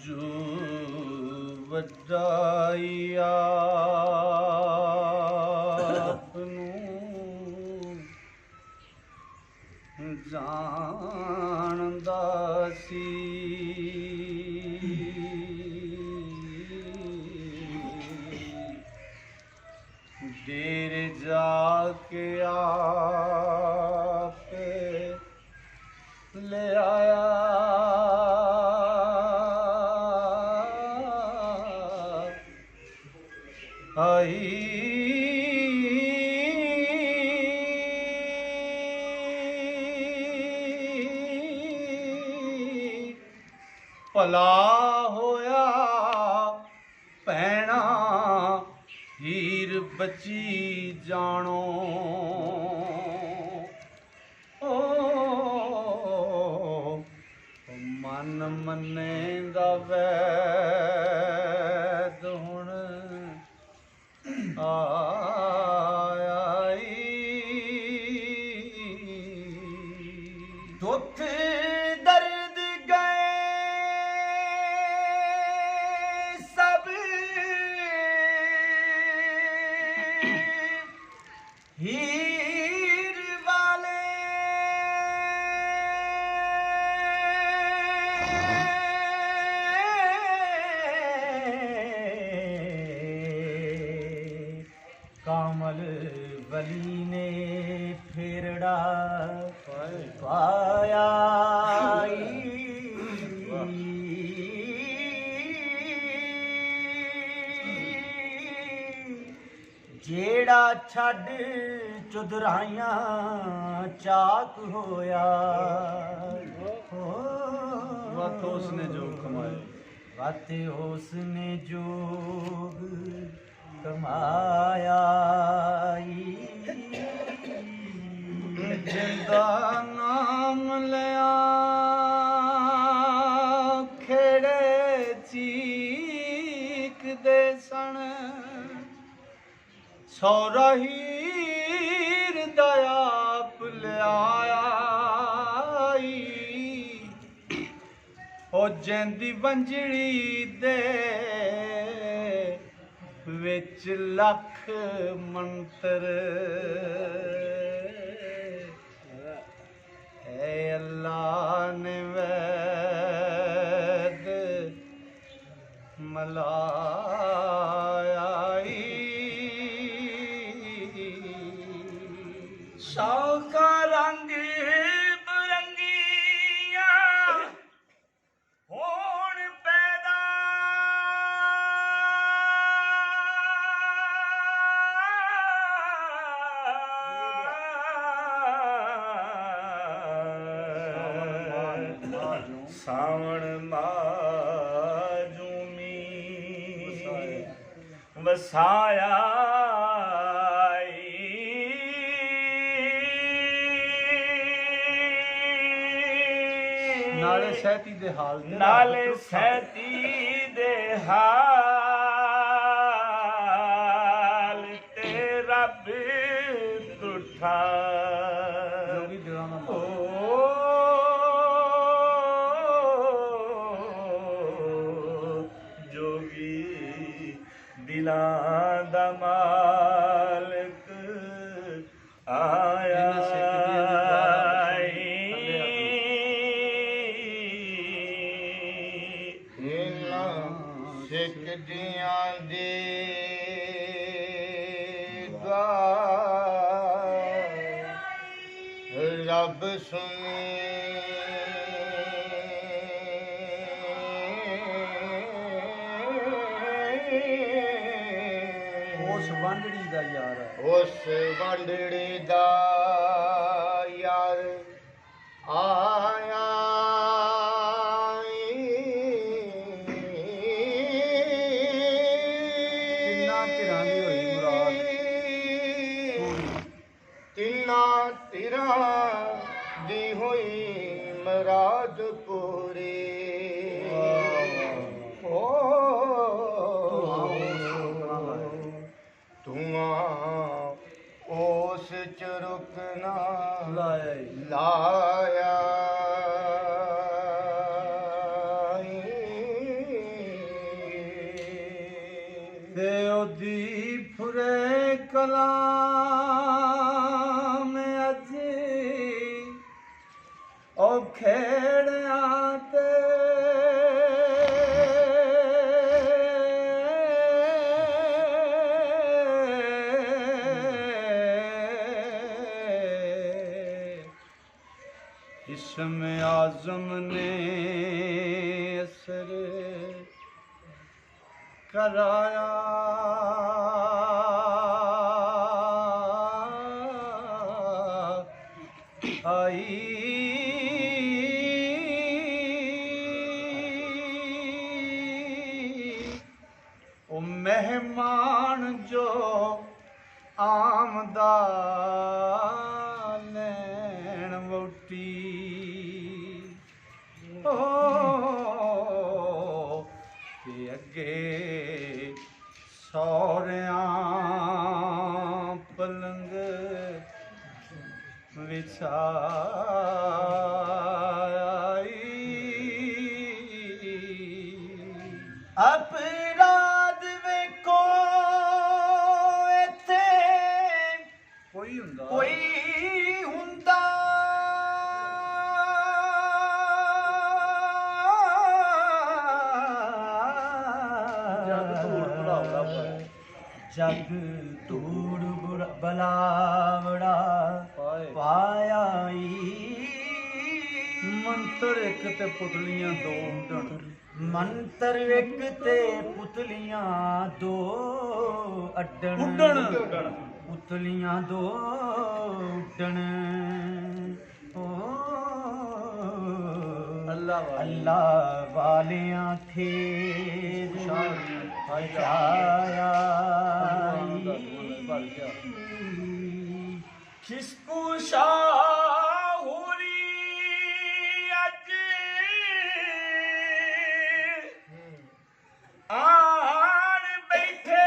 जो वड्डाई आपनू जानदा सी डेर जाके आप ले आया आई भला होया भैणा हीर बची जानो ओ मन मने दा वैद हुण आई दुख दर्द गए सब हीर वाले कामल वली ने फेरड़ा पाया जेड़ा छड़ चुदराइयां चाक होया वत उसने जो कमाए वत उसने जोग कमाया जिंदा नाम लिया खेड़े चीक दे सन सौरा हीर दयाप लिया ओ जेंदी बंजड़ी दे विच लख मंतर है अल्लाह ने वैद मलाया शौका रंग बिरंगियां होण पैदा सावण माजूमी वसाया नाले सहती दे हाल नाले सहती दे हाल ते रब तुठा जोगी दिलां दा मालिक आया सिकदियां दे रब सुने उस वांडड़ी दा यार उस वांडड़ी दा यार आया तिन्ना तिरा दी हुई मराद पूरी ओस च रुकना लाया ते ओदी फुरे कलाम अज ओ खेड़िया ते इस्म आज़म ने असर कराया आई ओ मेहमान जो आमदा लैन वोटी ओ ते अगे सौरियां पलंग विछाई अपराध वेखो इत्थे कोई हुंदा जग तूड़ बलावड़ा पाया मंत्र एक ते पुतलियां दो उड्डण मंत्र एक ते पुतलियां दो अड्डण पुतलियां दो उड्डण ओ अल्लाह वालियां थे खिसकू शाहुरी अज आन बैठे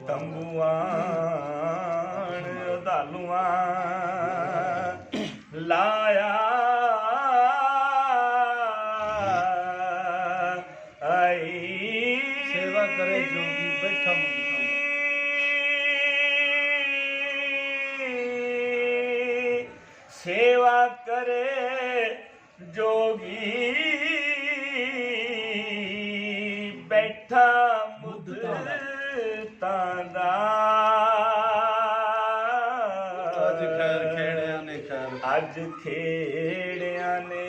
तंबू आन उदालुआ लाया सेवा करे जोगी बैठा सेवा करे जोगी बैठा मुद्दतां अज खेड़िया ने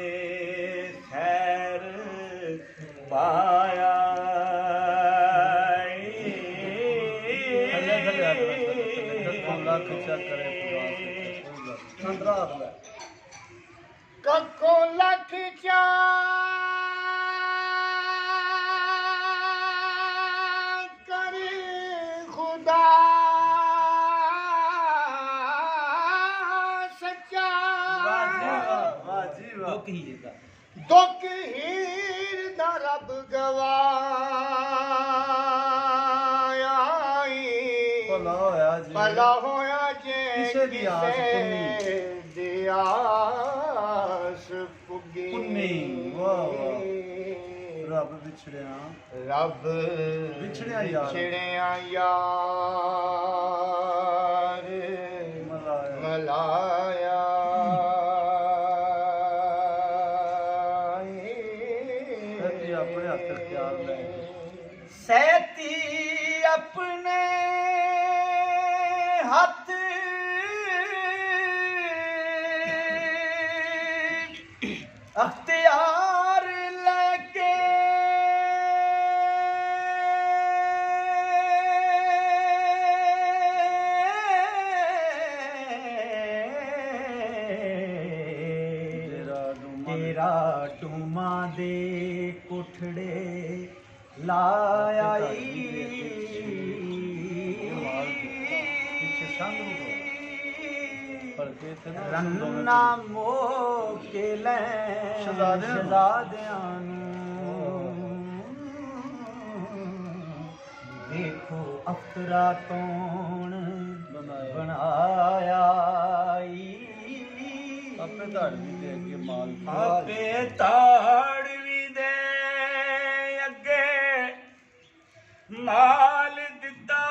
खैर पाया कको लख चा करे खुदा सच्चा दुख हीर दा रब गवाया भला होया जे किसे दी आस दी आस पुगी रब विछड़िया यार मलाया अपने हथ ख्याल ले सहती अपने हाथ अख्तियार लेके तेरा टूमा दे कुठड़े लाया रन्ना मो के ले शहजादियां देखो अफ्तरा कौन बनाया ਆਪੇ ਧੜ ਵੀ ਦੇ ਅੱਗੇ ਮਾਲ ਆਪੇ ਤਾੜ ਵੀ ਦੇ ਅੱਗੇ ਮਾਲ ਦਿੱਤਾ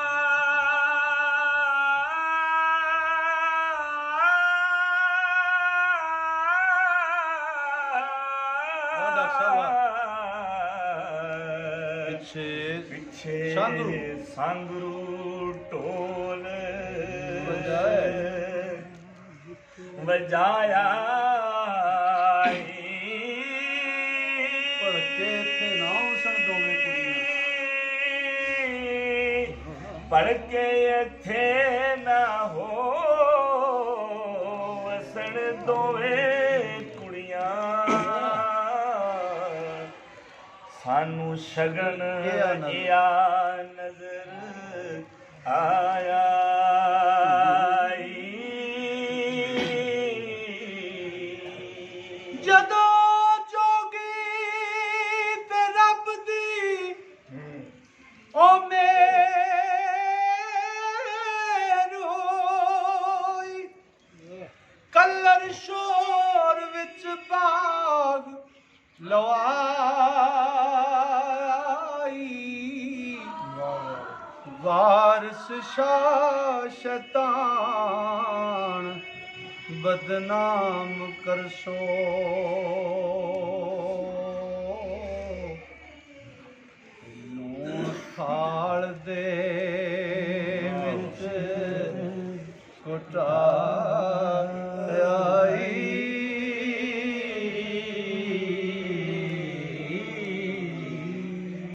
ਪਿੱਛੇ ਸੰਗਰੂ ਢੋਲ ਵਜਾਇਆ ਭੜਕੇ ਇੱਥੇ ਨਾ ਉਸਣ ਦੋਵੇਂ ਕੁੜੀਆਂ ਭੜਕੇ ਇੱਥੇ ਨਾ ਹੋ ਵਸਣ ਦੋਵੇਂ ਕੁੜੀਆਂ ਸਾਨੂੰ ਸ਼ਗਨ ਇਆ ਨਜ਼ਰ ਆਇਆ ਜਦੋਂ ਜੋਗੀ ਤੇ ਰੱਬ ਦੀ ਓ ਮੇਰ ਹੋਈ ਕਲਰ ਸ਼ੋਰ ਵਿੱਚ ਬਾਗ ਲਵਾਈ ਵਾਰਿਸ ਸ਼ਾਹ ਸ਼ੈਤਾਨ ਬਦਨਾਮ ਕਰਸੋ ਨੂੰ ਥਾਲ ਦੇ